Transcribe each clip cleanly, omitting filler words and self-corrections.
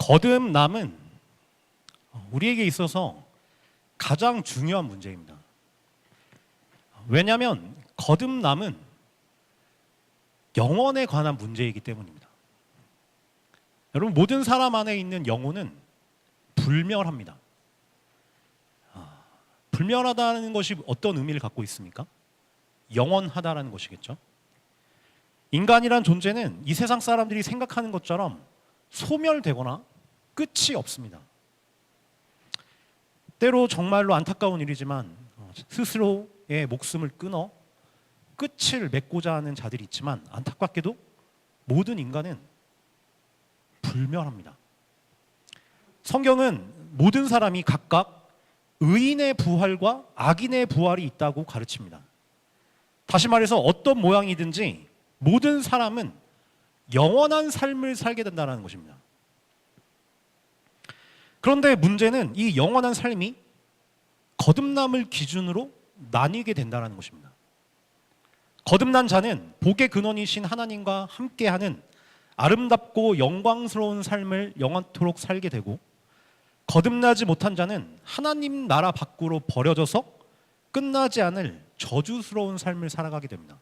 거듭남은 우리에게 있어서 가장 중요한 문제입니다. 왜냐하면 거듭남은 영혼에 관한 문제이기 때문입니다. 여러분, 모든 사람 안에 있는 영혼은 불멸합니다. 불멸하다는 것이 어떤 의미를 갖고 있습니까? 영원하다라는 것이겠죠. 인간이란 존재는 이 세상 사람들이 생각하는 것처럼 소멸되거나 끝이 없습니다. 때로 정말로 안타까운 일이지만 스스로의 목숨을 끊어 끝을 맺고자 하는 자들이 있지만, 안타깝게도 모든 인간은 불멸합니다. 성경은 모든 사람이 각각 의인의 부활과 악인의 부활이 있다고 가르칩니다. 다시 말해서 어떤 모양이든지 모든 사람은 영원한 삶을 살게 된다는 것입니다. 그런데 문제는 이 영원한 삶이 거듭남을 기준으로 나뉘게 된다는 것입니다. 거듭난 자는 복의 근원이신 하나님과 함께하는 아름답고 영광스러운 삶을 영원토록 살게 되고, 거듭나지 못한 자는 하나님 나라 밖으로 버려져서 끝나지 않을 저주스러운 삶을 살아가게 됩니다.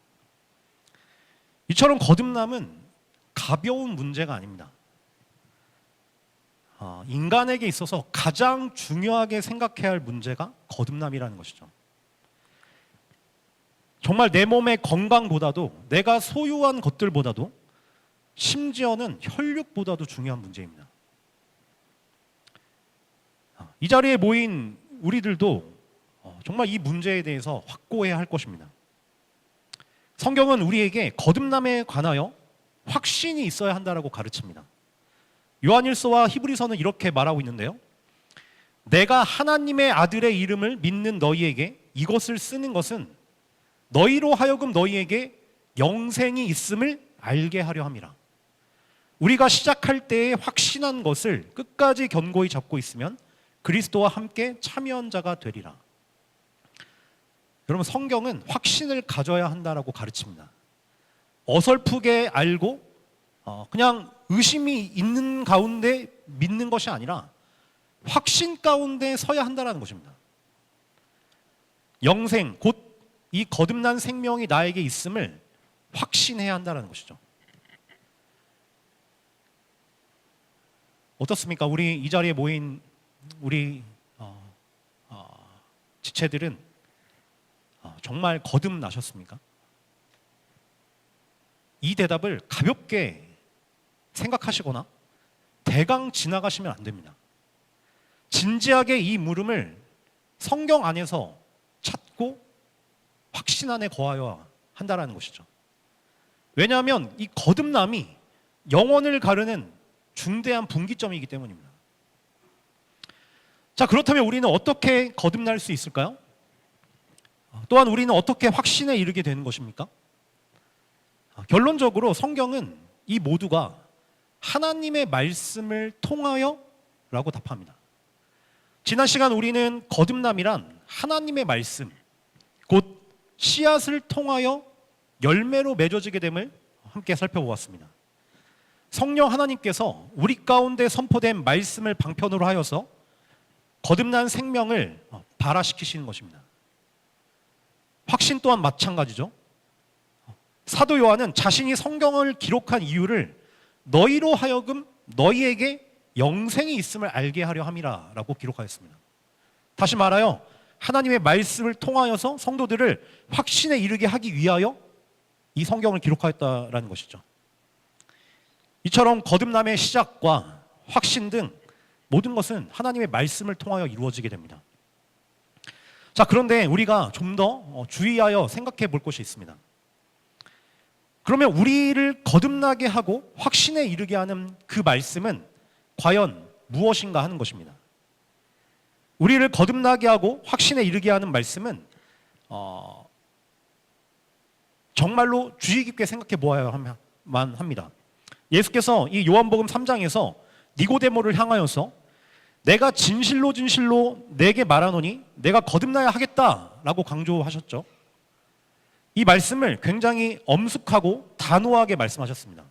이처럼 거듭남은 가벼운 문제가 아닙니다. 인간에게 있어서 가장 중요하게 생각해야 할 문제가 거듭남이라는 것이죠. 정말 내 몸의 건강보다도, 내가 소유한 것들보다도, 심지어는 혈육보다도 중요한 문제입니다. 이 자리에 모인 우리들도 정말 이 문제에 대해서 확고해야 할 것입니다. 성경은 우리에게 거듭남에 관하여 확신이 있어야 한다고 가르칩니다. 요한일서와 히브리서는 이렇게 말하고 있는데요, 내가 하나님의 아들의 이름을 믿는 너희에게 이것을 쓰는 것은 너희로 하여금 너희에게 영생이 있음을 알게 하려 함이라. 우리가 시작할 때에 확신한 것을 끝까지 견고히 잡고 있으면 그리스도와 함께 참여한 자가 되리라. 여러분, 성경은 확신을 가져야 한다라고 가르칩니다. 어설프게 알고 그냥 의심이 있는 가운데 믿는 것이 아니라 확신 가운데 서야 한다는 것입니다. 영생, 곧 이 거듭난 생명이 나에게 있음을 확신해야 한다는 것이죠. 어떻습니까? 우리 이 자리에 모인 우리 지체들은 정말 거듭나셨습니까? 이 대답을 가볍게 생각하시거나 대강 지나가시면 안 됩니다. 진지하게 이 물음을 성경 안에서 찾고 확신 안에 거하여야 한다는 것이죠. 왜냐하면 이 거듭남이 영혼을 가르는 중대한 분기점이기 때문입니다. 자, 그렇다면 우리는 어떻게 거듭날 수 있을까요? 또한 우리는 어떻게 확신에 이르게 되는 것입니까? 결론적으로 성경은 이 모두가 하나님의 말씀을 통하여 라고 답합니다. 지난 시간 우리는 거듭남이란 하나님의 말씀, 곧 씨앗을 통하여 열매로 맺어지게 됨을 함께 살펴보았습니다. 성령 하나님께서 우리 가운데 선포된 말씀을 방편으로 하여서 거듭난 생명을 발화시키시는 것입니다. 확신 또한 마찬가지죠. 사도 요한은 자신이 성경을 기록한 이유를 너희로 하여금 너희에게 영생이 있음을 알게 하려 함이라 라고 기록하였습니다. 다시 말하여 하나님의 말씀을 통하여서 성도들을 확신에 이르게 하기 위하여 이 성경을 기록하였다라는 것이죠. 이처럼 거듭남의 시작과 확신 등 모든 것은 하나님의 말씀을 통하여 이루어지게 됩니다. 자, 그런데 우리가 좀 더 주의하여 생각해 볼 것이 있습니다. 그러면 우리를 거듭나게 하고 확신에 이르게 하는 그 말씀은 과연 무엇인가 하는 것입니다. 우리를 거듭나게 하고 확신에 이르게 하는 말씀은 정말로 주의 깊게 생각해 보아야만 합니다. 예수께서 이 요한복음 3장에서 니고데모를 향하여서 내가 진실로 내게 말하노니 내가 거듭나야 하겠다라고 강조하셨죠. 이 말씀을 굉장히 엄숙하고 단호하게 말씀하셨습니다.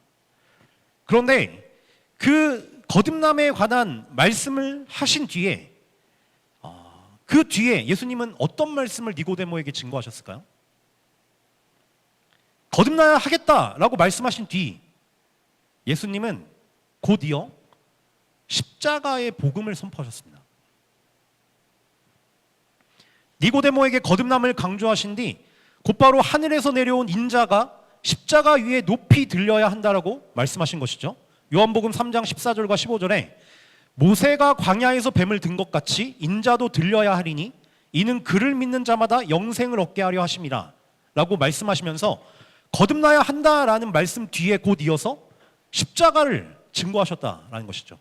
그런데 그 거듭남에 관한 말씀을 하신 뒤에 그 뒤에 예수님은 어떤 말씀을 니고데모에게 증거하셨을까요? 거듭나야 하겠다라고 말씀하신 뒤 예수님은 곧이어 십자가의 복음을 선포하셨습니다. 니고데모에게 거듭남을 강조하신 뒤 곧바로 하늘에서 내려온 인자가 십자가 위에 높이 들려야 한다라고 말씀하신 것이죠. 요한복음 3장 14절과 15절에 모세가 광야에서 뱀을 든 것 같이 인자도 들려야 하리니 이는 그를 믿는 자마다 영생을 얻게 하려 하심이라 라고 말씀하시면서 거듭나야 한다라는 말씀 뒤에 곧 이어서 십자가를 증거하셨다라는 것이죠.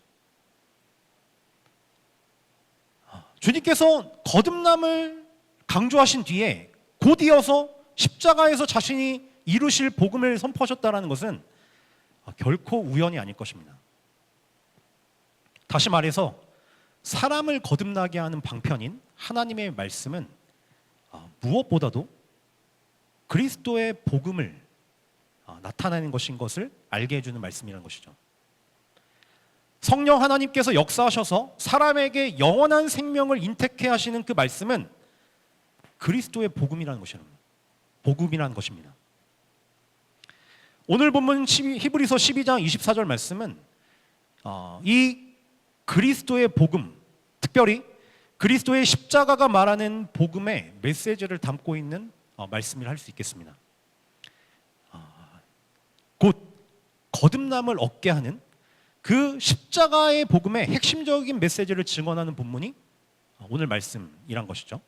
주님께서 거듭남을 강조하신 뒤에 곧 이어서 십자가에서 자신이 이루실 복음을 선포하셨다는 것은 결코 우연이 아닐 것입니다. 다시 말해서 사람을 거듭나게 하는 방편인 하나님의 말씀은 무엇보다도 그리스도의 복음을 나타내는 것인 것을 알게 해주는 말씀이라는 것이죠. 성령 하나님께서 역사하셔서 사람에게 영원한 생명을 인택해 하시는 그 말씀은 그리스도의 복음이라는 것입니다. 오늘 본문 히브리서 12장 24절 말씀은 이 그리스도의 복음, 특별히 그리스도의 십자가가 말하는 복음의 메시지를 담고 있는 말씀을 할 수 있겠습니다. 곧 거듭남을 얻게 하는 그 십자가의 복음의 핵심적인 메시지를 증언하는 본문이 오늘 말씀이란 것이죠.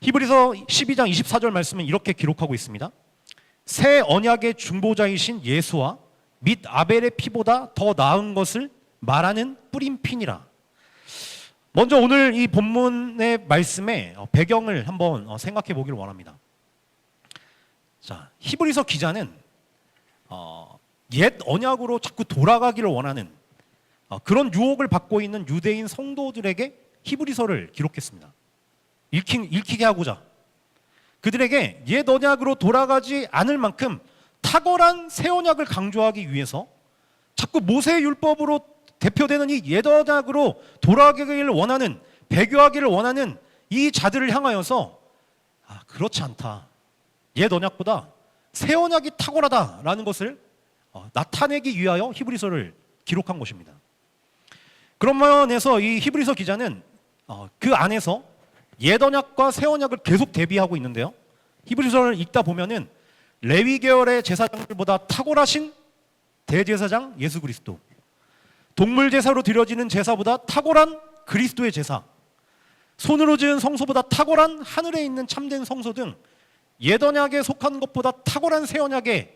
히브리서 12장 24절 말씀은 이렇게 기록하고 있습니다. 새 언약의 중보자이신 예수와 및 아벨의 피보다 더 나은 것을 말하는 뿌린 피니라. 먼저 오늘 이 본문의 말씀의 배경을 한번 생각해 보기를 원합니다. 자, 히브리서 기자는 옛 언약으로 자꾸 돌아가기를 원하는 그런 유혹을 받고 있는 유대인 성도들에게 히브리서를 기록했습니다. 읽히게 하고자 그들에게 옛 언약으로 돌아가지 않을 만큼 탁월한 새 언약을 강조하기 위해서 자꾸 모세의 율법으로 대표되는 이 옛 언약으로 돌아가기를 원하는, 배교하기를 원하는 이 자들을 향하여서 그렇지 않다. 옛 언약보다 새 언약이 탁월하다라는 것을 나타내기 위하여 히브리서를 기록한 것입니다. 그런 면에서 이 히브리서 기자는 그 안에서 옛 언약과 새 언약을 계속 대비하고 있는데요. 히브리서를 읽다 보면은 레위 계열의 제사장들보다 탁월하신 대제사장 예수 그리스도, 동물 제사로 드려지는 제사보다 탁월한 그리스도의 제사, 손으로 지은 성소보다 탁월한 하늘에 있는 참된 성소 등 옛 언약에 속한 것보다 탁월한 새 언약의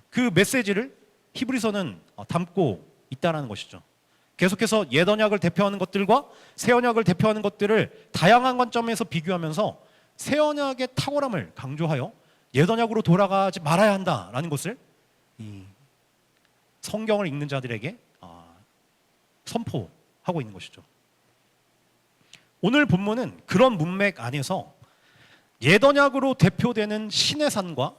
그 메시지를 히브리서는 담고 있다는 것이죠. 계속해서 옛 언약을 대표하는 것들과 새 언약을 대표하는 것들을 다양한 관점에서 비교하면서 새 언약의 탁월함을 강조하여 옛 언약으로 돌아가지 말아야 한다라는 것을 이 성경을 읽는 자들에게 선포하고 있는 것이죠. 오늘 본문은 그런 문맥 안에서 옛 언약으로 대표되는 시내산과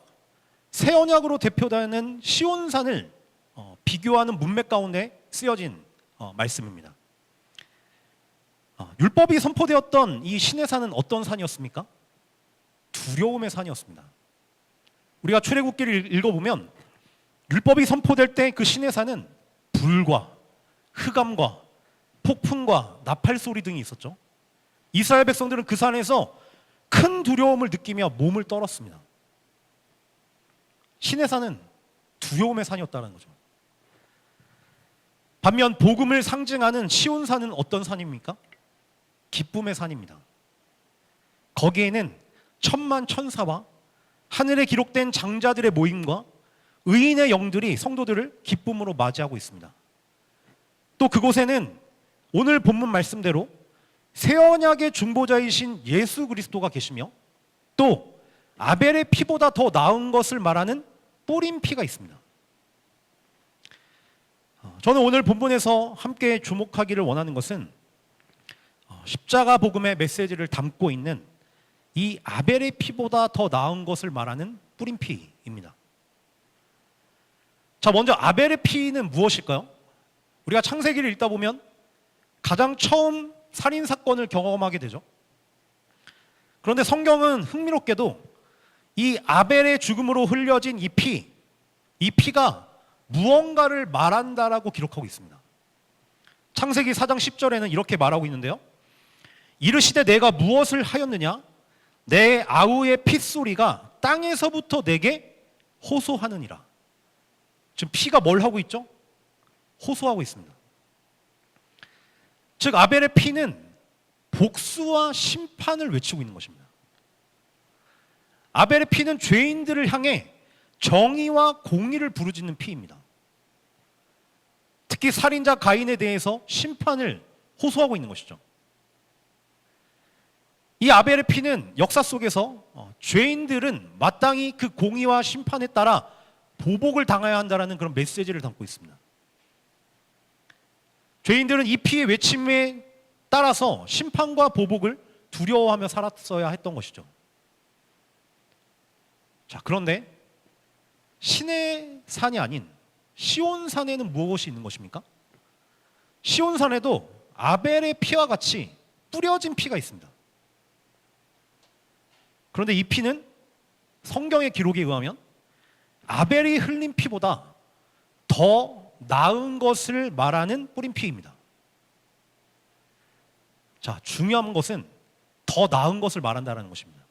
새 언약으로 대표되는 시온산을 비교하는 문맥 가운데 쓰여진 말씀입니다. 율법이 선포되었던 이 시내산은 어떤 산이었습니까? 두려움의 산이었습니다. 우리가 출애굽기를 읽어보면 율법이 선포될 때 그 시내산은 불과 흑암과 폭풍과 나팔 소리 등이 있었죠. 이스라엘 백성들은 그 산에서 큰 두려움을 느끼며 몸을 떨었습니다. 시내산은 두려움의 산이었다는 거죠. 반면 복음을 상징하는 시온산은 어떤 산입니까? 기쁨의 산입니다. 거기에는 천만 천사와 하늘에 기록된 장자들의 모임과 의인의 영들이 성도들을 기쁨으로 맞이하고 있습니다. 또 그곳에는 오늘 본문 말씀대로 새 언약의 중보자이신 예수 그리스도가 계시며 또 아벨의 피보다 더 나은 것을 말하는 뿌린 피가 있습니다. 저는 오늘 본문에서 함께 주목하기를 원하는 것은 십자가 복음의 메시지를 담고 있는 이 아벨의 피보다 더 나은 것을 말하는 뿌린 피입니다. 자, 먼저 아벨의 피는 무엇일까요? 우리가 창세기를 읽다 보면 가장 처음 살인 사건을 경험하게 되죠. 그런데 성경은 흥미롭게도 이 아벨의 죽음으로 흘려진 이 피가 무언가를 말한다라고 기록하고 있습니다. 창세기 4장 10절에는 이렇게 말하고 있는데요. 이르시되 내가 무엇을 하였느냐? 내 아우의 핏소리가 땅에서부터 내게 호소하느니라. 지금 피가 뭘 하고 있죠? 호소하고 있습니다. 즉 아벨의 피는 복수와 심판을 외치고 있는 것입니다. 아벨의 피는 죄인들을 향해 정의와 공의를 부르짖는 피입니다. 특히 살인자 가인에 대해서 심판을 호소하고 있는 것이죠. 이 아벨의 피는 역사 속에서 죄인들은 마땅히 그 공의와 심판에 따라 보복을 당해야 한다는 그런 메시지를 담고 있습니다. 죄인들은 이 피의 외침에 따라서 심판과 보복을 두려워하며 살았어야 했던 것이죠. 자, 그런데 신의 산이 아닌 시온산에는 무엇이 있는 것입니까? 시온산에도 아벨의 피와 같이 뿌려진 피가 있습니다. 그런데 이 피는 성경의 기록에 의하면 아벨이 흘린 피보다 더 나은 것을 말하는 뿌린 피입니다. 자, 중요한 것은 더 나은 것을 말한다는 것입니다.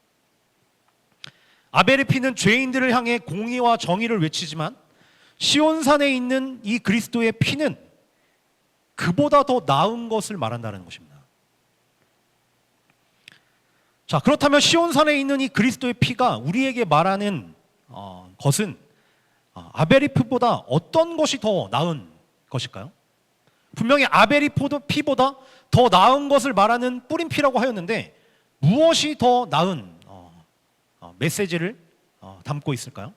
아벨의 피는 죄인들을 향해 공의와 정의를 외치지만 시온산에 있는 이 그리스도의 피는 그보다 더 나은 것을 말한다는 것입니다. 자, 그렇다면 시온산에 있는 이 그리스도의 피가 우리에게 말하는 것은 아벨의 피보다 어떤 것이 더 나은 것일까요? 분명히 아벨의 피보다 더 나은 것을 말하는 뿌린 피라고 하였는데 무엇이 더 나은 메시지를 담고 있을까요?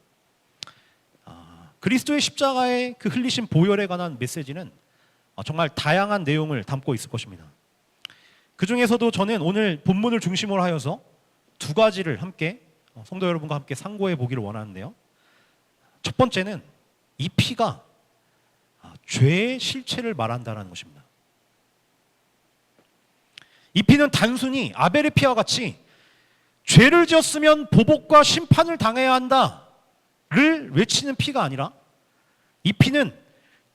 그리스도의 십자가의 그 흘리신 보혈에 관한 메시지는 정말 다양한 내용을 담고 있을 것입니다. 그 중에서도 저는 오늘 본문을 중심으로 하여서 두 가지를 함께 성도 여러분과 함께 상고해 보기를 원하는데요. 첫 번째는 이 피가 죄의 실체를 말한다는 것입니다. 이 피는 단순히 아벨의 피와 같이 죄를 지었으면 보복과 심판을 당해야 한다를 외치는 피가 아니라 이 피는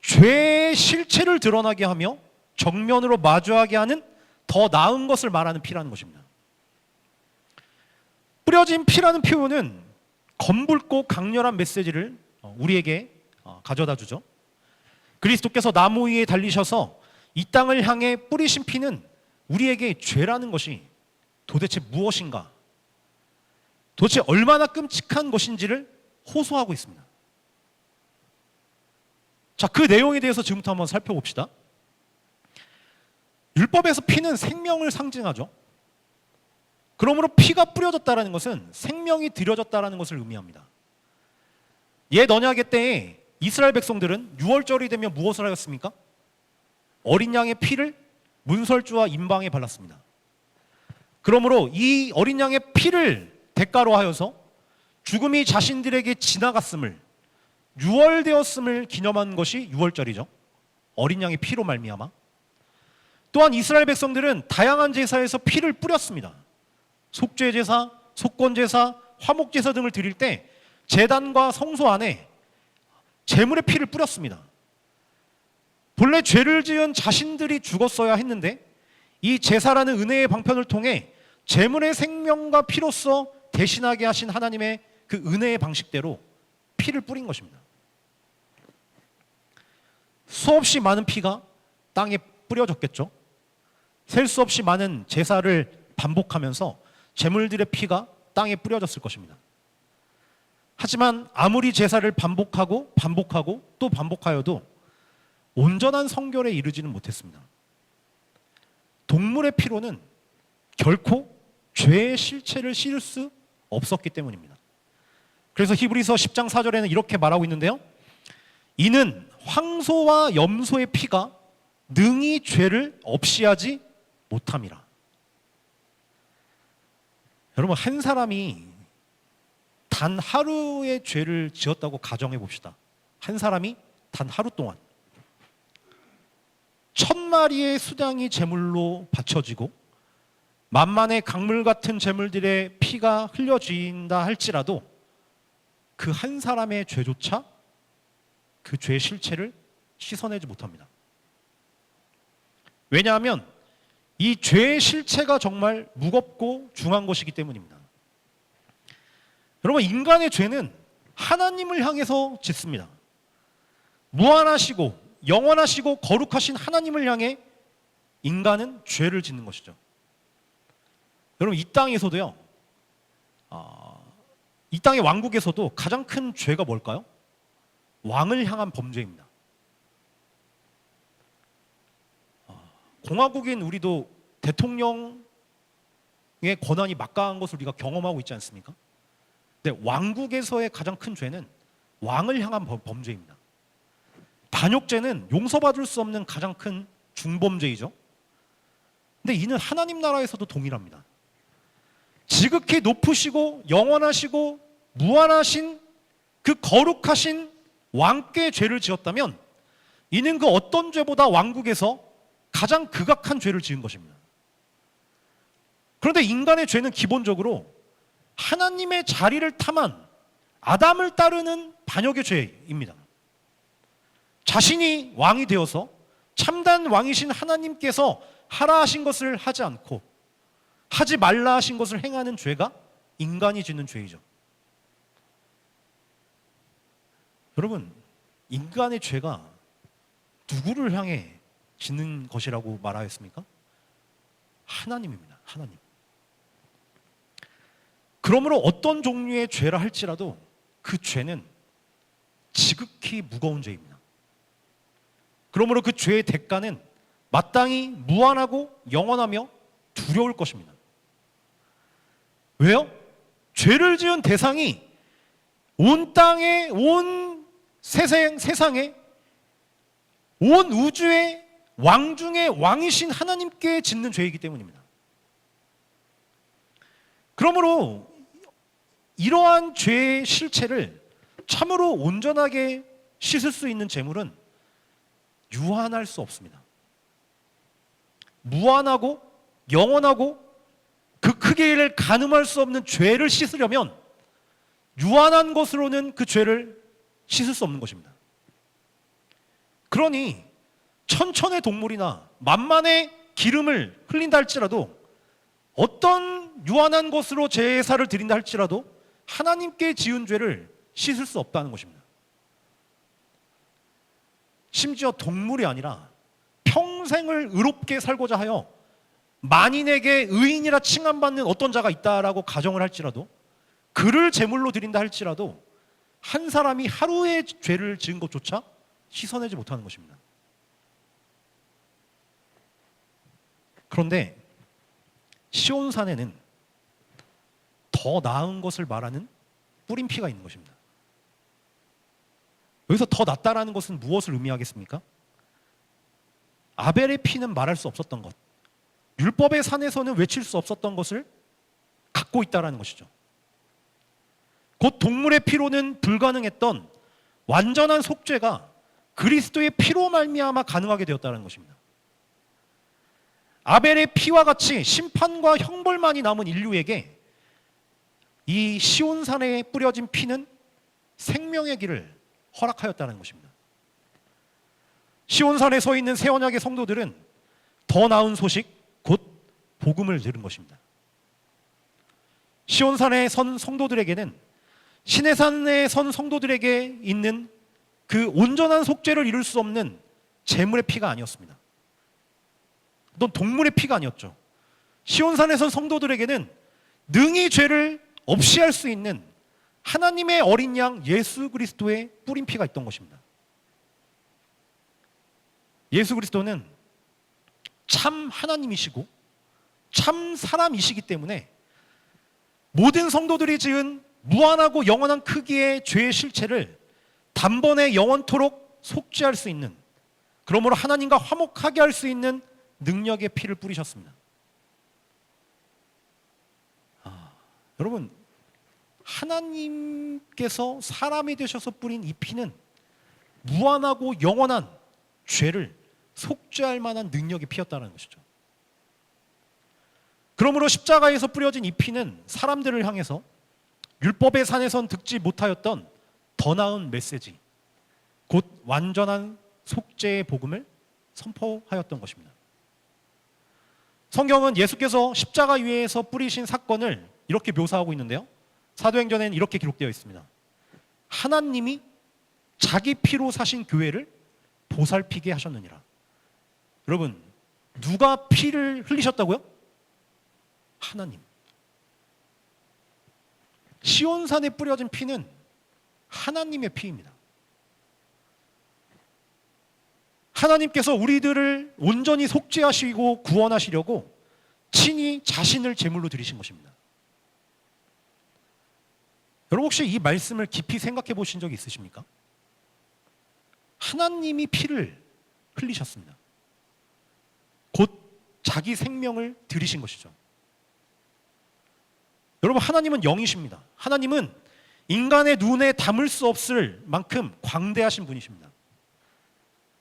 죄의 실체를 드러나게 하며 정면으로 마주하게 하는 더 나은 것을 말하는 피라는 것입니다. 뿌려진 피라는 표현은 검붉고 강렬한 메시지를 우리에게 가져다 주죠. 그리스도께서 나무 위에 달리셔서 이 땅을 향해 뿌리신 피는 우리에게 죄라는 것이 도대체 무엇인가, 도대체 얼마나 끔찍한 것인지를 호소하고 있습니다. 자, 그 내용에 대해서 지금부터 한번 살펴봅시다. 율법에서 피는 생명을 상징하죠. 그러므로 피가 뿌려졌다는 것은 생명이 들여졌다는 것을 의미합니다. 옛 언약의 때에 이스라엘 백성들은 유월절이 되면 무엇을 하였습니까? 어린 양의 피를 문설주와 임방에 발랐습니다. 그러므로 이 어린 양의 피를 대가로 하여서 죽음이 자신들에게 지나갔음을, 유월되었음을 기념한 것이 유월절이죠. 어린 양의 피로 말미암아. 또한 이스라엘 백성들은 다양한 제사에서 피를 뿌렸습니다. 속죄 제사, 속건 제사, 화목 제사 등을 드릴 때 제단과 성소 안에 제물의 피를 뿌렸습니다. 본래 죄를 지은 자신들이 죽었어야 했는데 이 제사라는 은혜의 방편을 통해 제물의 생명과 피로써 대신하게 하신 하나님의 그 은혜의 방식대로 피를 뿌린 것입니다. 수없이 많은 피가 땅에 뿌려졌겠죠. 셀 수 없이 많은 제사를 반복하면서 제물들의 피가 땅에 뿌려졌을 것입니다. 하지만 아무리 제사를 반복하고 또 반복하여도 온전한 성결에 이르지는 못했습니다. 동물의 피로는 결코 죄의 실체를 씻을 수 없었기 때문입니다. 그래서 히브리서 10장 4절에는 이렇게 말하고 있는데요. 이는 황소와 염소의 피가 능히 죄를 없이 하지 못함이라. 여러분, 한 사람이 단 하루의 죄를 지었다고 가정해 봅시다. 한 사람이 단 하루 동안 1000마리의 수당이 제물로 바쳐지고 만만의 강물 같은 제물들의 피가 흘려진다 할지라도 그 한 사람의 죄조차 그 죄의 실체를 씻어내지 못합니다. 왜냐하면 이 죄의 실체가 정말 무겁고 중한 것이기 때문입니다. 여러분, 인간의 죄는 하나님을 향해서 짓습니다. 무한하시고 영원하시고 거룩하신 하나님을 향해 인간은 죄를 짓는 것이죠. 여러분, 이 땅에서도요, 이 땅의 왕국에서도 가장 큰 죄가 뭘까요? 왕을 향한 범죄입니다. 공화국인 우리도 대통령의 권한이 막강한 것을 우리가 경험하고 있지 않습니까? 근데 왕국에서의 가장 큰 죄는 왕을 향한 범죄입니다. 반역죄는 용서받을 수 없는 가장 큰 중범죄이죠. 근데 이는 하나님 나라에서도 동일합니다. 지극히 높으시고 영원하시고 무한하신 그 거룩하신 왕께 죄를 지었다면 이는 그 어떤 죄보다 왕국에서 가장 극악한 죄를 지은 것입니다. 그런데 인간의 죄는 기본적으로 하나님의 자리를 탐한 아담을 따르는 반역의 죄입니다. 자신이 왕이 되어서 참단 왕이신 하나님께서 하라 하신 것을 하지 않고 하지 말라 하신 것을 행하는 죄가 인간이 짓는 죄이죠. 여러분, 인간의 죄가 누구를 향해 짓는 것이라고 말하였습니까? 하나님입니다. 하나님. 그러므로 어떤 종류의 죄라 할지라도 그 죄는 지극히 무거운 죄입니다. 그러므로 그 죄의 대가는 마땅히 무한하고 영원하며 두려울 것입니다. 왜요? 죄를 지은 대상이 온 땅에, 온 세상에, 온 우주의 왕 중에 왕이신 하나님께 짓는 죄이기 때문입니다. 그러므로 이러한 죄의 실체를 참으로 온전하게 씻을 수 있는 제물은 유한할 수 없습니다. 무한하고 영원하고 그 크기를 가늠할 수 없는 죄를 씻으려면 유한한 것으로는 그 죄를 씻을 수 없는 것입니다. 그러니 천천의 동물이나 만만의 기름을 흘린다 할지라도 어떤 유한한 것으로 제사를 드린다 할지라도 하나님께 지은 죄를 씻을 수 없다는 것입니다. 심지어 동물이 아니라 평생을 의롭게 살고자 하여 만인에게 의인이라 칭함받는 어떤 자가 있다라고 가정을 할지라도 그를 제물로 드린다 할지라도 한 사람이 하루의 죄를 지은 것조차 씻어내지 못하는 것입니다. 그런데 시온산에는 더 나은 것을 말하는 뿌린 피가 있는 것입니다. 여기서 더 낫다라는 것은 무엇을 의미하겠습니까? 아벨의 피는 말할 수 없었던 것, 율법의 산에서는 외칠 수 없었던 것을 갖고 있다라는 것이죠. 곧 동물의 피로는 불가능했던 완전한 속죄가 그리스도의 피로 말미암아 가능하게 되었다는 것입니다. 아벨의 피와 같이 심판과 형벌만이 남은 인류에게 이 시온산에 뿌려진 피는 생명의 길을 허락하였다는 것입니다. 시온산에 서 있는 새 언약의 성도들은 더 나은 소식, 곧 복음을 들은 것입니다. 시온산에 선 성도들에게는 시내산에 선 성도들에게 있는 그 온전한 속죄를 이룰 수 없는 제물의 피가 아니었습니다. 또 동물의 피가 아니었죠. 시온산에 선 성도들에게는 능히 죄를 없이 할 수 있는 하나님의 어린 양 예수 그리스도의 뿌린 피가 있던 것입니다. 예수 그리스도는 참 하나님이시고 참 사람이시기 때문에 모든 성도들이 지은 무한하고 영원한 크기의 죄의 실체를 단번에 영원토록 속죄할 수 있는, 그러므로 하나님과 화목하게 할 수 있는 능력의 피를 뿌리셨습니다. 여러분, 하나님께서 사람이 되셔서 뿌린 이 피는 무한하고 영원한 죄를 속죄할 만한 능력의 피였다는 것이죠. 그러므로 십자가에서 뿌려진 이 피는 사람들을 향해서 율법의 산에선 듣지 못하였던 더 나은 메시지, 곧 완전한 속죄의 복음을 선포하였던 것입니다. 성경은 예수께서 십자가 위에서 뿌리신 사건을 이렇게 묘사하고 있는데요. 사도행전에는 이렇게 기록되어 있습니다. 하나님이 자기 피로 사신 교회를 보살피게 하셨느니라. 여러분, 누가 피를 흘리셨다고요? 하나님. 시온산에 뿌려진 피는 하나님의 피입니다. 하나님께서 우리들을 온전히 속죄하시고 구원하시려고 친히 자신을 제물로 드리신 것입니다. 여러분, 혹시 이 말씀을 깊이 생각해 보신 적이 있으십니까? 하나님이 피를 흘리셨습니다. 곧 자기 생명을 드리신 것이죠. 여러분, 하나님은 영이십니다. 하나님은 인간의 눈에 담을 수 없을 만큼 광대하신 분이십니다.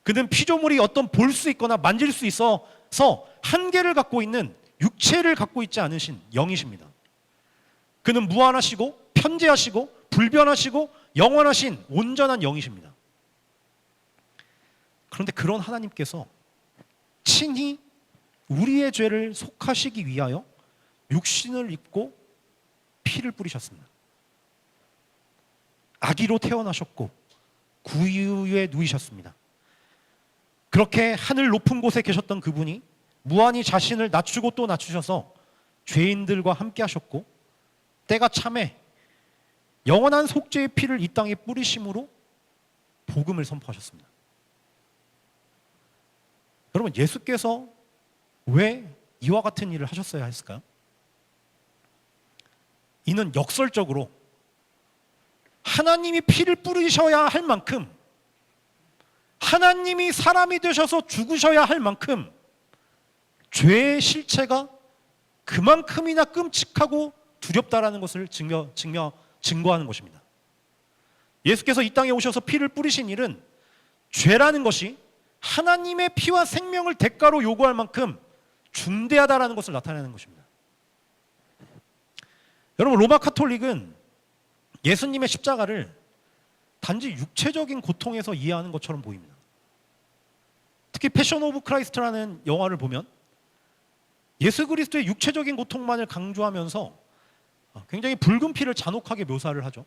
그는 피조물이 어떤 볼 수 있거나 만질 수 있어서 한계를 갖고 있는 육체를 갖고 있지 않으신 영이십니다. 그는 무한하시고 편재하시고 불변하시고 영원하신 온전한 영이십니다. 그런데 그런 하나님께서 친히 우리의 죄를 속하시기 위하여 육신을 입고 피를 뿌리셨습니다. 아기로 태어나셨고 구유에 누이셨습니다. 그렇게 하늘 높은 곳에 계셨던 그분이 무한히 자신을 낮추고 또 낮추셔서 죄인들과 함께 하셨고 때가 참에 영원한 속죄의 피를 이 땅에 뿌리심으로 복음을 선포하셨습니다. 여러분, 예수께서 왜 이와 같은 일을 하셨어야 했을까요? 이는 역설적으로 하나님이 피를 뿌리셔야 할 만큼, 하나님이 사람이 되셔서 죽으셔야 할 만큼 죄의 실체가 그만큼이나 끔찍하고 두렵다라는 것을 증거하는 것입니다. 예수께서 이 땅에 오셔서 피를 뿌리신 일은 죄라는 것이 하나님의 피와 생명을 대가로 요구할 만큼 중대하다라는 것을 나타내는 것입니다. 여러분, 로마 카톨릭은 예수님의 십자가를 단지 육체적인 고통에서 이해하는 것처럼 보입니다. 특히 패션 오브 크라이스트라는 영화를 보면 예수 그리스도의 육체적인 고통만을 강조하면서 굉장히 붉은 피를 잔혹하게 묘사를 하죠.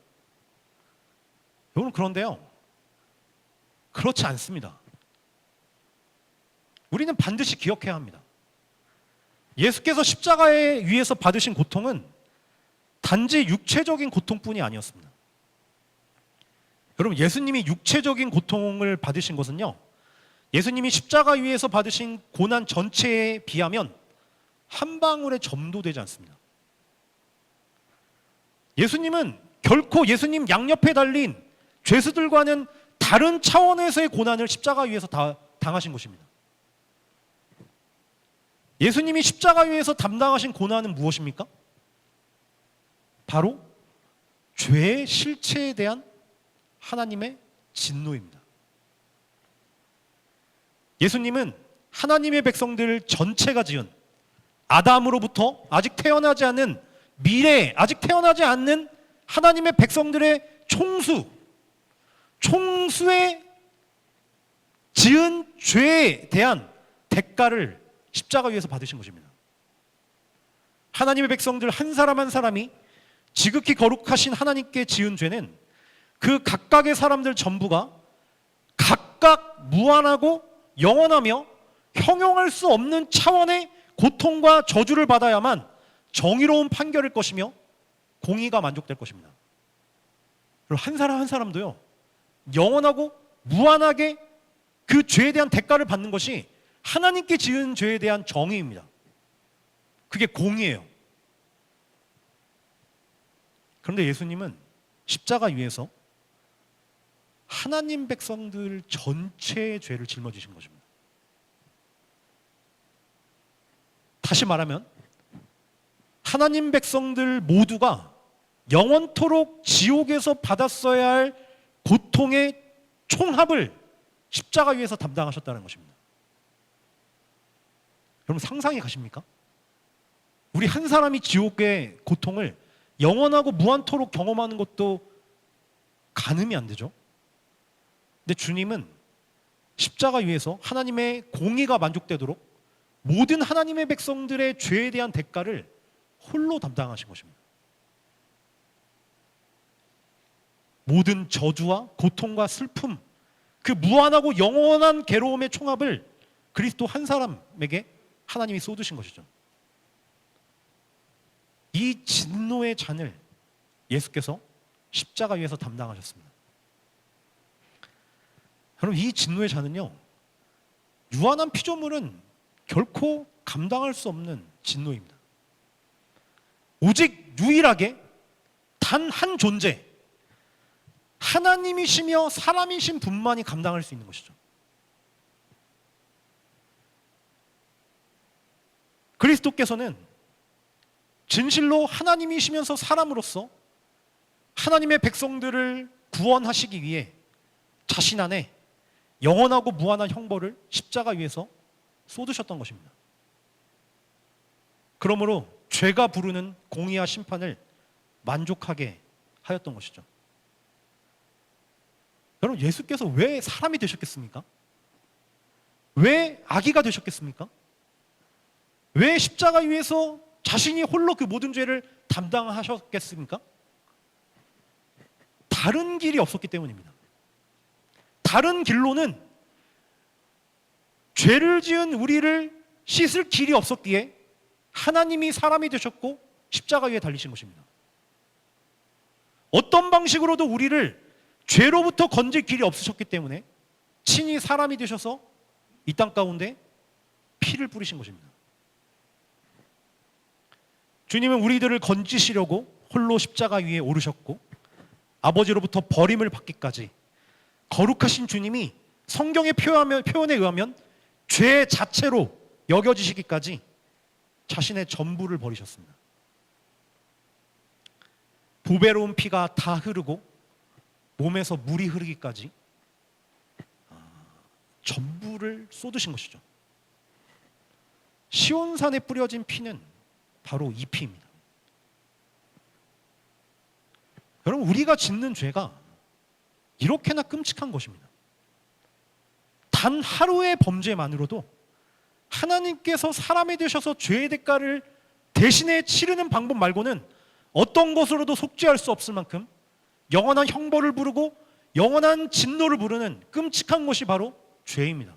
여러분, 그런데요, 그렇지 않습니다. 우리는 반드시 기억해야 합니다. 예수께서 십자가에 위에서 받으신 고통은 단지 육체적인 고통뿐이 아니었습니다. 여러분, 예수님이 육체적인 고통을 받으신 것은요, 예수님이 십자가 위에서 받으신 고난 전체에 비하면 한 방울의 점도 되지 않습니다. 예수님은 결코 예수님 양옆에 달린 죄수들과는 다른 차원에서의 고난을 십자가 위에서 당하신 것입니다. 예수님이 십자가 위에서 담당하신 고난은 무엇입니까? 바로 죄의 실체에 대한 하나님의 진노입니다. 예수님은 하나님의 백성들 전체가 지은 아담으로부터 아직 태어나지 않은 미래에 아직 태어나지 않는 하나님의 백성들의 총수의 지은 죄에 대한 대가를 십자가 위에서 받으신 것입니다. 하나님의 백성들 한 사람 한 사람이 지극히 거룩하신 하나님께 지은 죄는 그 각각의 사람들 전부가 각각 무한하고 영원하며 형용할 수 없는 차원의 고통과 저주를 받아야만 정의로운 판결일 것이며 공의가 만족될 것입니다. 그리고 한 사람 한 사람도요, 영원하고 무한하게 그 죄에 대한 대가를 받는 것이 하나님께 지은 죄에 대한 정의입니다. 그게 공의예요. 그런데 예수님은 십자가 위에서 하나님 백성들 전체의 죄를 짊어지신 것입니다. 다시 말하면 하나님 백성들 모두가 영원토록 지옥에서 받았어야 할 고통의 총합을 십자가 위에서 담당하셨다는 것입니다. 그럼 상상이 가십니까? 우리 한 사람이 지옥의 고통을 영원하고 무한토록 경험하는 것도 가늠이 안 되죠. 근데 주님은 십자가 위에서 하나님의 공의가 만족되도록 모든 하나님의 백성들의 죄에 대한 대가를 홀로 담당하신 것입니다. 모든 저주와 고통과 슬픔, 그 무한하고 영원한 괴로움의 총합을 그리스도 한 사람에게 하나님이 쏟으신 것이죠. 이 진노의 잔을 예수께서 십자가 위에서 담당하셨습니다. 여러분, 이 진노의 잔은요, 유한한 피조물은 결코 감당할 수 없는 진노입니다. 오직 유일하게 단 한 존재, 하나님이시며 사람이신 분만이 감당할 수 있는 것이죠. 그리스도께서는 진실로 하나님이시면서 사람으로서 하나님의 백성들을 구원하시기 위해 자신 안에 영원하고 무한한 형벌을 십자가 위에서 쏟으셨던 것입니다. 그러므로 죄가 부르는 공의와 심판을 만족하게 하였던 것이죠. 여러분, 예수께서 왜 사람이 되셨겠습니까? 왜 아기가 되셨겠습니까? 왜 십자가 위에서 자신이 홀로 그 모든 죄를 담당하셨겠습니까? 다른 길이 없었기 때문입니다. 다른 길로는 죄를 지은 우리를 씻을 길이 없었기에 하나님이 사람이 되셨고 십자가 위에 달리신 것입니다. 어떤 방식으로도 우리를 죄로부터 건질 길이 없으셨기 때문에 친히 사람이 되셔서 이 땅 가운데 피를 뿌리신 것입니다. 주님은 우리들을 건지시려고 홀로 십자가 위에 오르셨고 아버지로부터 버림을 받기까지 거룩하신 주님이 성경의 표현에 의하면 죄 자체로 여겨지시기까지 자신의 전부를 버리셨습니다. 보배로운 피가 다 흐르고 몸에서 물이 흐르기까지 전부를 쏟으신 것이죠. 시온산에 뿌려진 피는 바로 이 피입니다. 여러분, 우리가 짓는 죄가 이렇게나 끔찍한 것입니다. 단 하루의 범죄만으로도 하나님께서 사람이 되셔서 죄의 대가를 대신에 치르는 방법 말고는 어떤 것으로도 속죄할 수 없을 만큼 영원한 형벌을 부르고 영원한 진노를 부르는 끔찍한 것이 바로 죄입니다.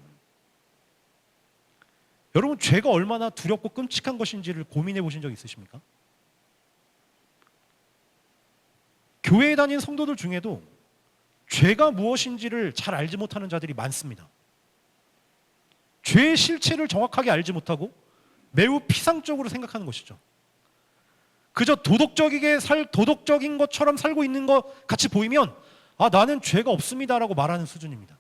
여러분, 죄가 얼마나 두렵고 끔찍한 것인지를 고민해 보신 적 있으십니까? 교회에 다닌 성도들 중에도 죄가 무엇인지를 잘 알지 못하는 자들이 많습니다. 죄의 실체를 정확하게 알지 못하고 매우 피상적으로 생각하는 것이죠. 그저 도덕적인 것처럼 살고 있는 것 같이 보이면 나는 죄가 없습니다라고 말하는 수준입니다.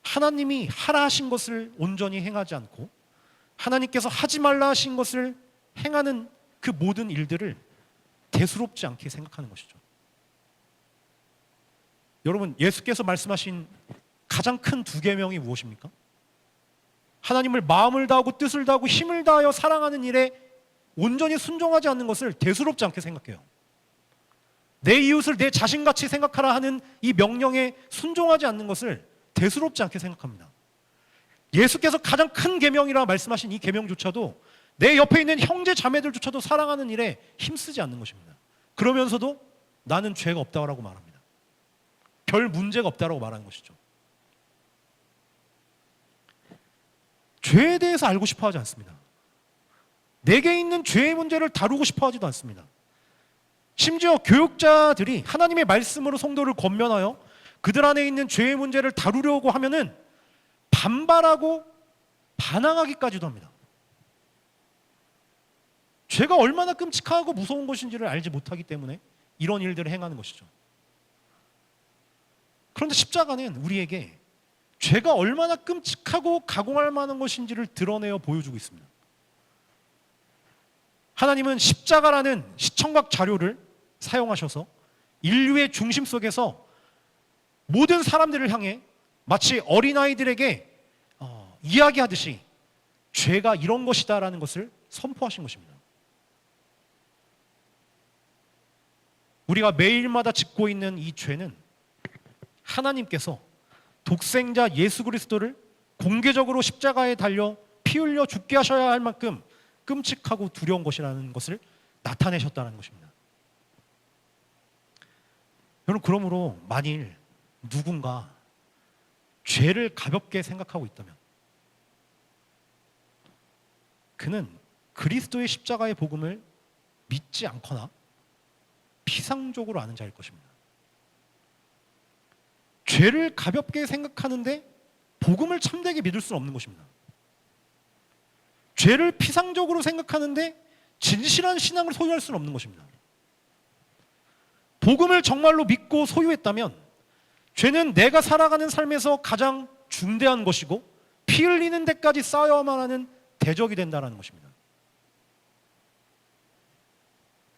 하나님이 하라 하신 것을 온전히 행하지 않고 하나님께서 하지 말라 하신 것을 행하는 그 모든 일들을 대수롭지 않게 생각하는 것이죠. 여러분, 예수께서 말씀하신 가장 큰 두 계명이 무엇입니까? 하나님을 마음을 다하고 뜻을 다하고 힘을 다하여 사랑하는 일에 온전히 순종하지 않는 것을 대수롭지 않게 생각해요. 내 이웃을 내 자신같이 생각하라 하는 이 명령에 순종하지 않는 것을 대수롭지 않게 생각합니다. 예수께서 가장 큰 계명이라 말씀하신 이 계명조차도 내 옆에 있는 형제 자매들조차도 사랑하는 일에 힘쓰지 않는 것입니다. 그러면서도 나는 죄가 없다고 말합니다. 별 문제가 없다고 말하는 것이죠. 죄에 대해서 알고 싶어 하지 않습니다. 내게 있는 죄의 문제를 다루고 싶어 하지도 않습니다. 심지어 교육자들이 하나님의 말씀으로 성도를 권면하여 그들 안에 있는 죄의 문제를 다루려고 하면은 반발하고 반항하기까지도 합니다. 죄가 얼마나 끔찍하고 무서운 것인지를 알지 못하기 때문에 이런 일들을 행하는 것이죠. 그런데 십자가는 우리에게 죄가 얼마나 끔찍하고 가공할 만한 것인지를 드러내어 보여주고 있습니다. 하나님은 십자가라는 시청각 자료를 사용하셔서 인류의 중심 속에서 모든 사람들을 향해 마치 어린아이들에게 이야기하듯이 죄가 이런 것이다라는 것을 선포하신 것입니다. 우리가 매일마다 짓고 있는 이 죄는 하나님께서 독생자 예수 그리스도를 공개적으로 십자가에 달려 피 흘려 죽게 하셔야 할 만큼 끔찍하고 두려운 것이라는 것을 나타내셨다는 것입니다. 여러분, 그러므로 만일 누군가 죄를 가볍게 생각하고 있다면 그는 그리스도의 십자가의 복음을 믿지 않거나 피상적으로 아는 자일 것입니다. 죄를 가볍게 생각하는데 복음을 참되게 믿을 수는 없는 것입니다. 죄를 피상적으로 생각하는데 진실한 신앙을 소유할 수는 없는 것입니다. 복음을 정말로 믿고 소유했다면 죄는 내가 살아가는 삶에서 가장 중대한 것이고 피 흘리는 데까지 쌓여야만 하는 대적이 된다는 것입니다.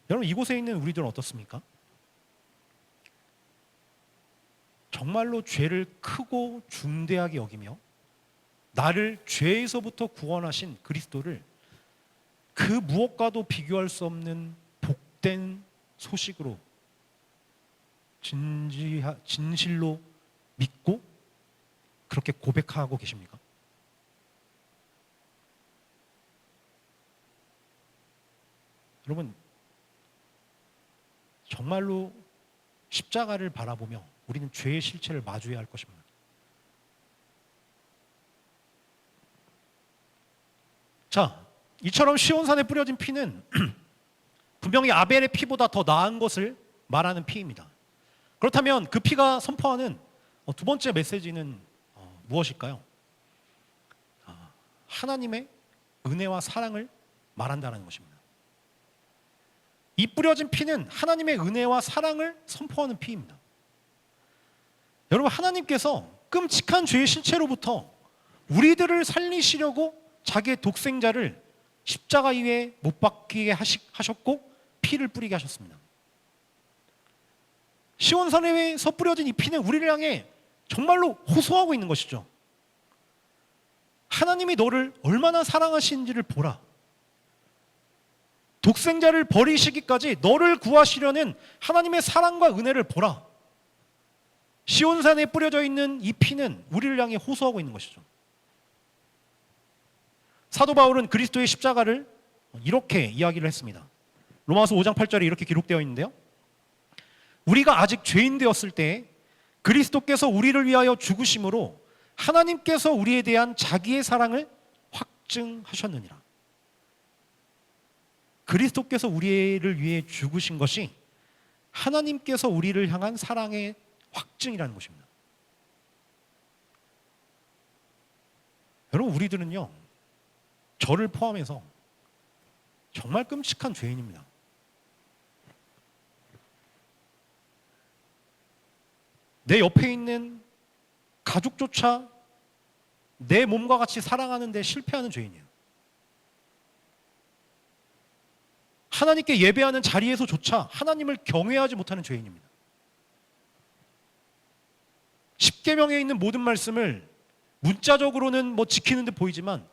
여러분, 이곳에 있는 우리들은 어떻습니까? 정말로 죄를 크고 중대하게 여기며 나를 죄에서부터 구원하신 그리스도를 그 무엇과도 비교할 수 없는 복된 소식으로 진실로 믿고 그렇게 고백하고 계십니까? 여러분, 정말로 십자가를 바라보며 우리는 죄의 실체를 마주해야 할 것입니다. 자, 이처럼 시온산에 뿌려진 피는 분명히 아벨의 피보다 더 나은 것을 말하는 피입니다. 그렇다면 그 피가 선포하는 두 번째 메시지는 무엇일까요? 하나님의 은혜와 사랑을 말한다는 것입니다. 이 뿌려진 피는 하나님의 은혜와 사랑을 선포하는 피입니다. 여러분, 하나님께서 끔찍한 죄의 실체로부터 우리들을 살리시려고 자기의 독생자를 십자가 위에 못 박히게 하셨고 피를 뿌리게 하셨습니다. 시온산에서 뿌려진 이 피는 우리를 향해 정말로 호소하고 있는 것이죠. 하나님이 너를 얼마나 사랑하시는지를 보라. 독생자를 버리시기까지 너를 구하시려는 하나님의 사랑과 은혜를 보라. 시온산에 뿌려져 있는 이 피는 우리를 향해 호소하고 있는 것이죠. 사도 바울은 그리스도의 십자가를 이렇게 이야기를 했습니다. 로마서 5장 8절에 이렇게 기록되어 있는데요. 우리가 아직 죄인 되었을 때 그리스도께서 우리를 위하여 죽으심으로 하나님께서 우리에 대한 자기의 사랑을 확증하셨느니라. 그리스도께서 우리를 위해 죽으신 것이 하나님께서 우리를 향한 사랑의 확증이라는 것입니다. 여러분, 우리들은요, 저를 포함해서 정말 끔찍한 죄인입니다. 내 옆에 있는 가족조차 내 몸과 같이 사랑하는데 실패하는 죄인이에요. 하나님께 예배하는 자리에서조차 하나님을 경외하지 못하는 죄인입니다. 십계명에 있는 모든 말씀을 문자적으로는 지키는 듯 보이지만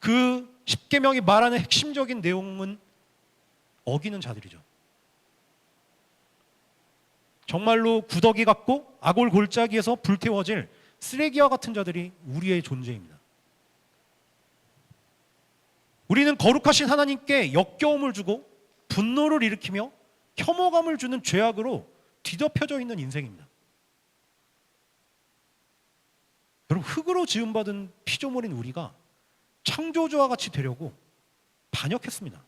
그 십계명이 말하는 핵심적인 내용은 어기는 자들이죠. 정말로 구더기 같고 아골 골짜기에서 불태워질 쓰레기와 같은 자들이 우리의 존재입니다. 우리는 거룩하신 하나님께 역겨움을 주고 분노를 일으키며 혐오감을 주는 죄악으로 뒤덮여져 있는 인생입니다. 여러분, 흙으로 지음받은 피조물인 우리가 창조주와 같이 되려고 반역했습니다.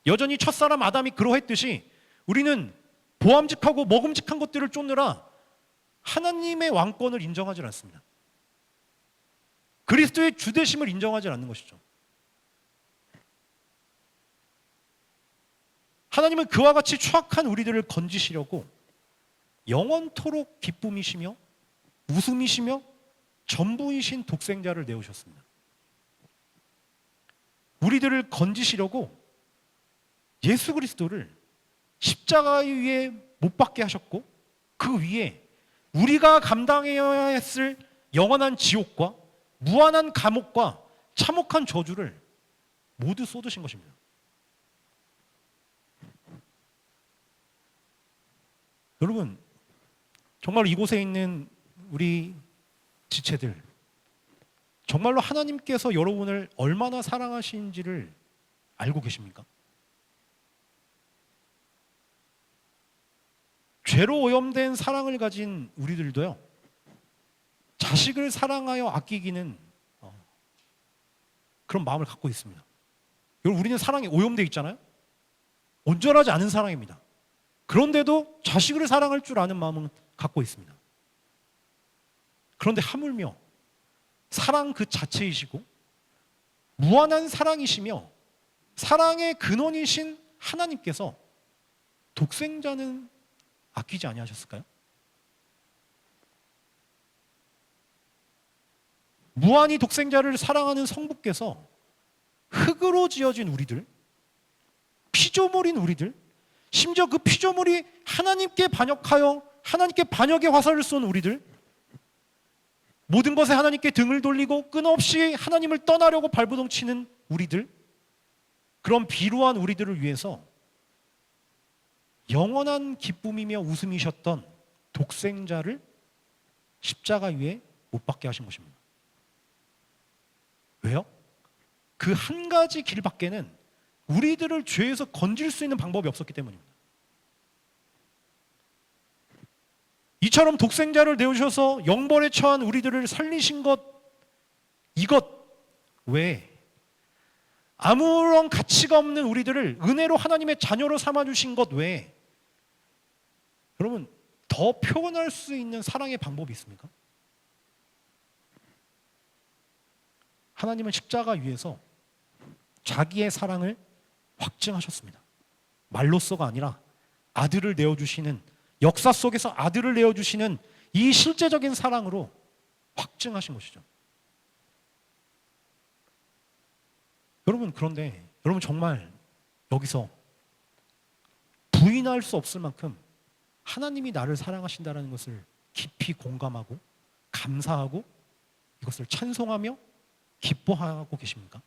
여전히 첫사람 아담이 그러했듯이 우리는 보암직하고 먹음직한 것들을 쫓느라 하나님의 왕권을 인정하지 않습니다. 그리스도의 주되심을 인정하지 않는 것이죠. 하나님은 그와 같이 추악한 우리들을 건지시려고 영원토록 기쁨이시며 웃음이시며 전부이신 독생자를 내오셨습니다. 우리들을 건지시려고 예수 그리스도를 십자가 위에 못 박게 하셨고 그 위에 우리가 감당해야 했을 영원한 지옥과 무한한 감옥과 참혹한 저주를 모두 쏟으신 것입니다. 여러분, 정말 이곳에 있는 우리 지체들, 정말로 하나님께서 여러분을 얼마나 사랑하시는지를 알고 계십니까? 죄로 오염된 사랑을 가진 우리들도요, 자식을 사랑하여 아끼기는 그런 마음을 갖고 있습니다. 여러분, 우리는 사랑에 오염되어 있잖아요. 온전하지 않은 사랑입니다. 그런데도 자식을 사랑할 줄 아는 마음은 갖고 있습니다. 그런데 하물며 사랑 그 자체이시고 무한한 사랑이시며 사랑의 근원이신 하나님께서 독생자는 아끼지 아니하셨을까요? 무한히 독생자를 사랑하는 성부께서 흙으로 지어진 우리들, 피조물인 우리들, 심지어 그 피조물이 하나님께 반역하여 하나님께 반역의 화살을 쏜 우리들, 모든 것에 하나님께 등을 돌리고 끊임없이 하나님을 떠나려고 발버둥치는 우리들, 그런 비루한 우리들을 위해서 영원한 기쁨이며 웃음이셨던 독생자를 십자가 위에 못 박게 하신 것입니다. 왜요? 그 한 가지 길밖에는 우리들을 죄에서 건질 수 있는 방법이 없었기 때문입니다. 이처럼 독생자를 내어주셔서 영벌에 처한 우리들을 살리신 것, 이것 외에 아무런 가치가 없는 우리들을 은혜로 하나님의 자녀로 삼아주신 것 외에 여러분, 더 표현할 수 있는 사랑의 방법이 있습니까? 하나님은 십자가 위에서 자기의 사랑을 확증하셨습니다. 말로서가 아니라 아들을 내어주시는, 역사 속에서 아들을 내어주시는 이 실제적인 사랑으로 확증하신 것이죠. 여러분, 그런데 여러분 정말 여기서 부인할 수 없을 만큼 하나님이 나를 사랑하신다는 것을 깊이 공감하고 감사하고 이것을 찬송하며 기뻐하고 계십니까?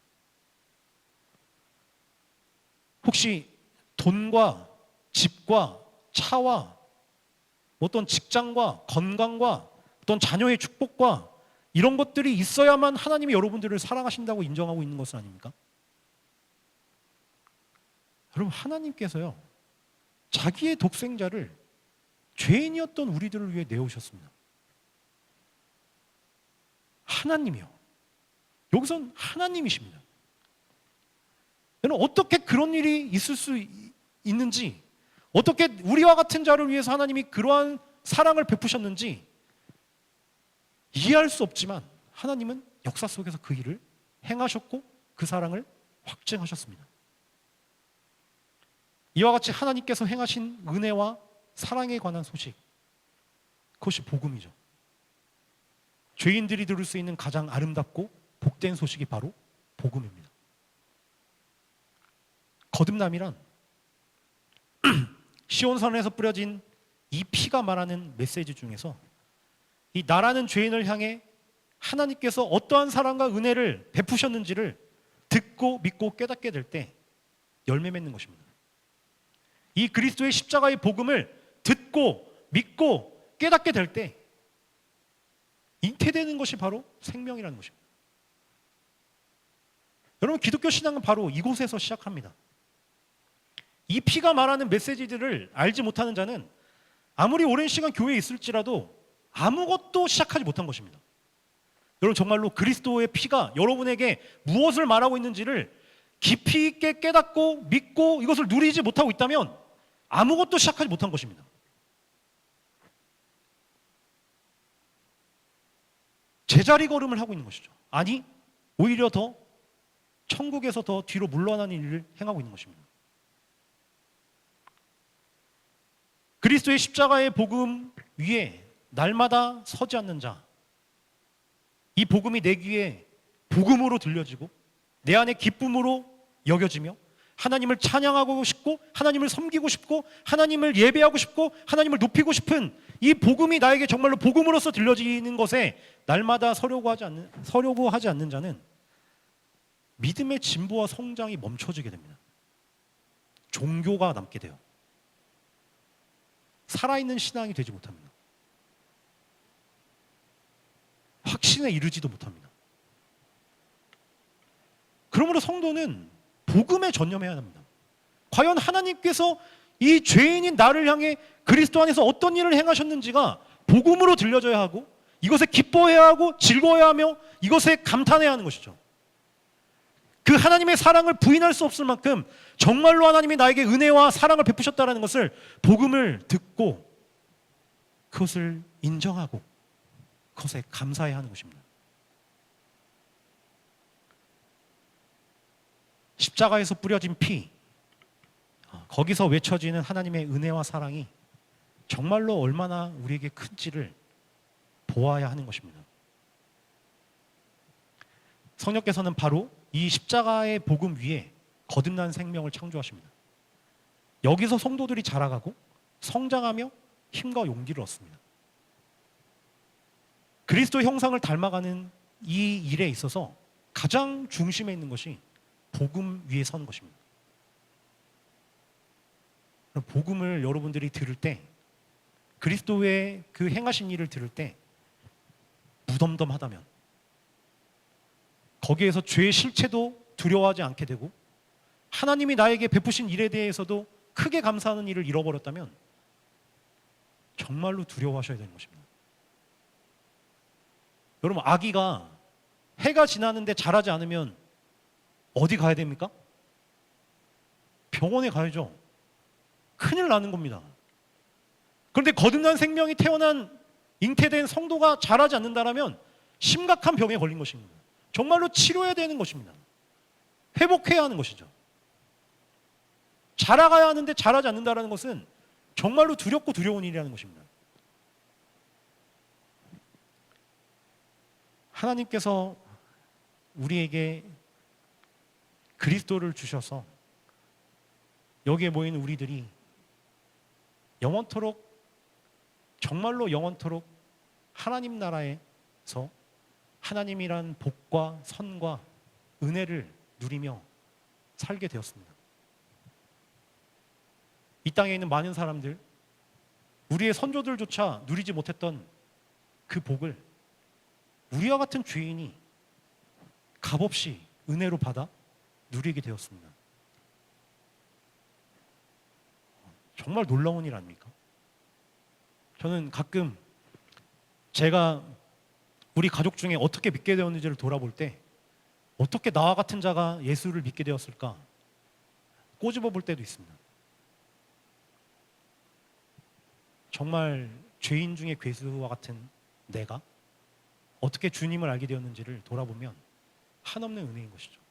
혹시 돈과 집과 차와 어떤 직장과 건강과 어떤 자녀의 축복과 이런 것들이 있어야만 하나님이 여러분들을 사랑하신다고 인정하고 있는 것은 아닙니까? 여러분, 하나님께서요, 자기의 독생자를 죄인이었던 우리들을 위해 내오셨습니다. 하나님이요. 여기선 하나님이십니다. 여러분, 어떻게 그런 일이 있을 수 있는지, 어떻게 우리와 같은 자를 위해서 하나님이 그러한 사랑을 베푸셨는지 이해할 수 없지만 하나님은 역사 속에서 그 일을 행하셨고 그 사랑을 확증하셨습니다. 이와 같이 하나님께서 행하신 은혜와 사랑에 관한 소식, 그것이 복음이죠. 죄인들이 들을 수 있는 가장 아름답고 복된 소식이 바로 복음입니다. 거듭남이란 시온산에서 뿌려진 이 피가 말하는 메시지 중에서 이 나라는 죄인을 향해 하나님께서 어떠한 사랑과 은혜를 베푸셨는지를 듣고 믿고 깨닫게 될 때 열매 맺는 것입니다. 이 그리스도의 십자가의 복음을 듣고 믿고 깨닫게 될 때 잉태되는 것이 바로 생명이라는 것입니다. 여러분, 기독교 신앙은 바로 이곳에서 시작합니다. 이 피가 말하는 메시지들을 알지 못하는 자는 아무리 오랜 시간 교회에 있을지라도 아무것도 시작하지 못한 것입니다. 여러분, 정말로 그리스도의 피가 여러분에게 무엇을 말하고 있는지를 깊이 있게 깨닫고 믿고 이것을 누리지 못하고 있다면 아무것도 시작하지 못한 것입니다. 제자리 걸음을 하고 있는 것이죠. 아니, 오히려 더 천국에서 더 뒤로 물러나는 일을 행하고 있는 것입니다. 그리스도의 십자가의 복음 위에 날마다 서지 않는 자, 이 복음이 내 귀에 복음으로 들려지고 내 안에 기쁨으로 여겨지며 하나님을 찬양하고 싶고 하나님을 섬기고 싶고 하나님을 예배하고 싶고 하나님을 높이고 싶은 이 복음이 나에게 정말로 복음으로서 들려지는 것에 날마다 서려고 하지 않는 자는 믿음의 진보와 성장이 멈춰지게 됩니다. 종교가 남게 돼요. 살아있는 신앙이 되지 못합니다. 확신에 이르지도 못합니다. 그러므로 성도는 복음에 전념해야 합니다. 과연 하나님께서 이 죄인인 나를 향해 그리스도 안에서 어떤 일을 행하셨는지가 복음으로 들려져야 하고, 이것에 기뻐해야 하고 즐거워야 하며 이것에 감탄해야 하는 것이죠. 그 하나님의 사랑을 부인할 수 없을 만큼 정말로 하나님이 나에게 은혜와 사랑을 베푸셨다는 것을 복음을 듣고 그것을 인정하고 그것에 감사해야 하는 것입니다. 십자가에서 뿌려진 피, 거기서 외쳐지는 하나님의 은혜와 사랑이 정말로 얼마나 우리에게 큰지를 보아야 하는 것입니다. 성령께서는 바로 이 십자가의 복음 위에 거듭난 생명을 창조하십니다. 여기서 성도들이 자라가고 성장하며 힘과 용기를 얻습니다. 그리스도의 형상을 닮아가는 이 일에 있어서 가장 중심에 있는 것이 복음 위에 서는 것입니다. 복음을 여러분들이 들을 때, 그리스도의 그 행하신 일을 들을 때 무덤덤하다면, 거기에서 죄의 실체도 두려워하지 않게 되고 하나님이 나에게 베푸신 일에 대해서도 크게 감사하는 일을 잃어버렸다면 정말로 두려워하셔야 되는 것입니다. 여러분, 아기가 해가 지나는데 자라지 않으면 어디 가야 됩니까? 병원에 가야죠. 큰일 나는 겁니다. 그런데 거듭난 생명이 태어난 잉태된 성도가 자라지 않는다면 심각한 병에 걸린 것입니다. 정말로 치료해야 되는 것입니다. 회복해야 하는 것이죠. 자라가야 하는데 자라지 않는다는 것은 정말로 두렵고 두려운 일이라는 것입니다. 하나님께서 우리에게 그리스도를 주셔서 여기에 모인 우리들이 영원토록, 정말로 영원토록 하나님 나라에서 하나님이란 복과 선과 은혜를 누리며 살게 되었습니다. 이 땅에 있는 많은 사람들, 우리의 선조들조차 누리지 못했던 그 복을 우리와 같은 죄인이 값없이 은혜로 받아 누리게 되었습니다. 정말 놀라운 일 아닙니까? 저는 가끔 제가 우리 가족 중에 어떻게 믿게 되었는지를 돌아볼 때 어떻게 나와 같은 자가 예수를 믿게 되었을까 꼬집어 볼 때도 있습니다. 정말 죄인 중에 괴수와 같은 내가 어떻게 주님을 알게 되었는지를 돌아보면 한없는 은혜인 것이죠.